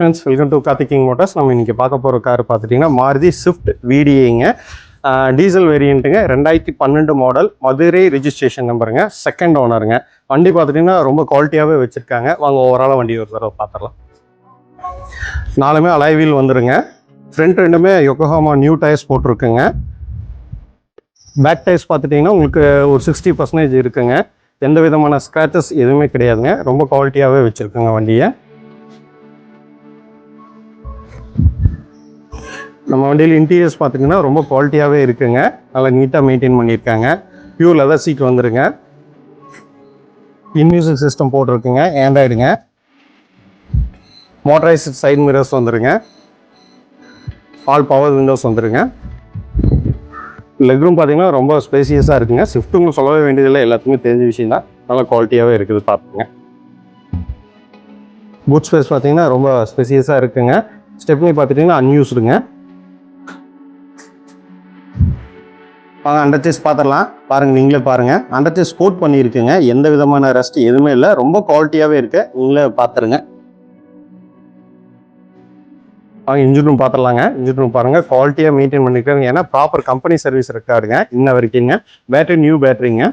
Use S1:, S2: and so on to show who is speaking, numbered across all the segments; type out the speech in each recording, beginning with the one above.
S1: Friends, welcome to கார்த்திகிங் motors. நம்ம இன்றைக்கி பார்க்க போகிற கார் பார்த்துட்டிங்கன்னா மாருதி ஸ்விஃப்ட் விடிஏங்க. டீசல் வேரியண்ட்டுங்க, 2012 மாடல், மதுரை ரிஜிஸ்ட்ரேஷன் நம்பருங்க, செகண்ட் ஓனருங்க. வண்டி பார்த்துட்டிங்கன்னா ரொம்ப குவாலிட்டியாகவே வச்சுருக்காங்க. வாங்க ஓவராலாக வண்டி ஒரு தடவை பார்த்துடலாம். நாலுமே அலாய் வீல் வந்துருங்க. ஃப்ரண்ட் ரெண்டுமே யோகோஹாமா நியூ டயர்ஸ் போட்டிருக்குங்க. பேக் டயர்ஸ் பார்த்துட்டிங்கன்னா உங்களுக்கு ஒரு 60% இருக்குங்க. எந்த விதமான ஸ்க்ராச்சஸ் எதுவுமே கிடையாதுங்க. ரொம்ப குவாலிட்டியாகவே வச்சுருக்குங்க வண்டியை. நம்ம வண்டியில் இன்டீரியர்ஸ் பார்த்திங்கன்னா ரொம்ப குவாலிட்டியாகவே இருக்குங்க. நல்லா நீட்டாக மெயின்டைன் பண்ணியிருக்காங்க. பியூர் லெதர் சீட் வந்துருங்க. இன்மியூசிக் சிஸ்டம் போட்டிருக்குங்க. ஆண்ட்ராய்டுங்க. மோட்டரைஸ்ட் சைட் மிரர்ஸ் வந்துருங்க. ஆல் பவர் விண்டோஸ் வந்துருங்க. லெக் ரூம் பார்த்தீங்கன்னா ரொம்ப ஸ்பேசியஸாக இருக்குங்க. ஸ்விஃப்ட்டுங்க சொல்லவே வேண்டியதில்லை, எல்லாத்துக்குமே தெரிஞ்ச விஷயம் தான். நல்லா குவாலிட்டியாகவே இருக்குது பார்த்துங்க. பூட் ஸ்பேஸ் பார்த்தீங்கன்னா ரொம்ப ஸ்பேசியஸாக இருக்குங்க. ஸ்டெப்னி பார்த்துட்டிங்கன்னா அன்யூஸ்டுங்க. அண்டர் சேஸ் பார்த்துடலாம். பாருங்கள், நீங்களே பாருங்கள். அண்டர் சேஸ் கோட் பண்ணியிருக்குங்க. எந்த விதமான ரெஸ்ட் எதுவுமே இல்லை. ரொம்ப குவாலிட்டியாகவே இருக்குது. நீங்களே பார்த்துருங்க. இன்ஜின் ரூம் பார்த்துடலாங்க. இன்ஜின் ரூம் பாருங்கள், குவாலிட்டியாக மெயின்டைன் பண்ணியிருக்காங்க. ஏன்னா ப்ராப்பர் கம்பெனி சர்வீஸ் ரெக்கார்டுங்க இன்ன வரைக்குங்க. Battery new பேட்டரிங்க.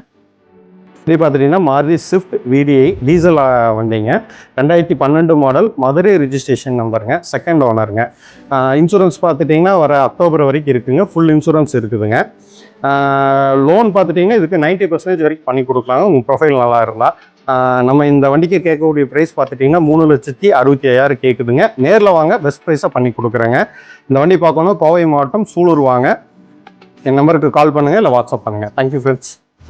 S1: இது பார்த்துட்டிங்கன்னா மாருதி ஸ்விஃப்ட் விடிஐ டீசல் வண்டிங்க. 2012 மாடல், மதுரை ரிஜிஸ்ட்ரேஷன் நம்பருங்க, செகண்ட் ஓனருங்க. இன்சூரன்ஸ் பார்த்துட்டிங்கன்னா வர அக்டோபர் வரைக்கும் இருக்குதுங்க. ஃபுல் இன்சூரன்ஸ் இருக்குதுங்க. லோன் பார்த்துட்டிங்கன்னா இதுக்கு 90% வரைக்கும் பண்ணி கொடுக்கலாங்க, உங்கள் ப்ரொஃபைல் நல்லா இருந்தால். நம்ம இந்த வண்டிக்கு கேட்கக்கூடிய ப்ரைஸ் பார்த்துட்டிங்கன்னா 3,65,000 கேட்குதுங்க. நேரில் வாங்க, பெஸ்ட் ப்ரைஸாக பண்ணி கொடுக்குறேங்க. இந்த வண்டி பார்க்கணும், கோவை மாவட்டம் சூலூர் வாங்க. என் நம்பருக்கு கால் பண்ணுங்கள், இல்லை வாட்ஸ்அப் பண்ணுங்கள். Thank you friends.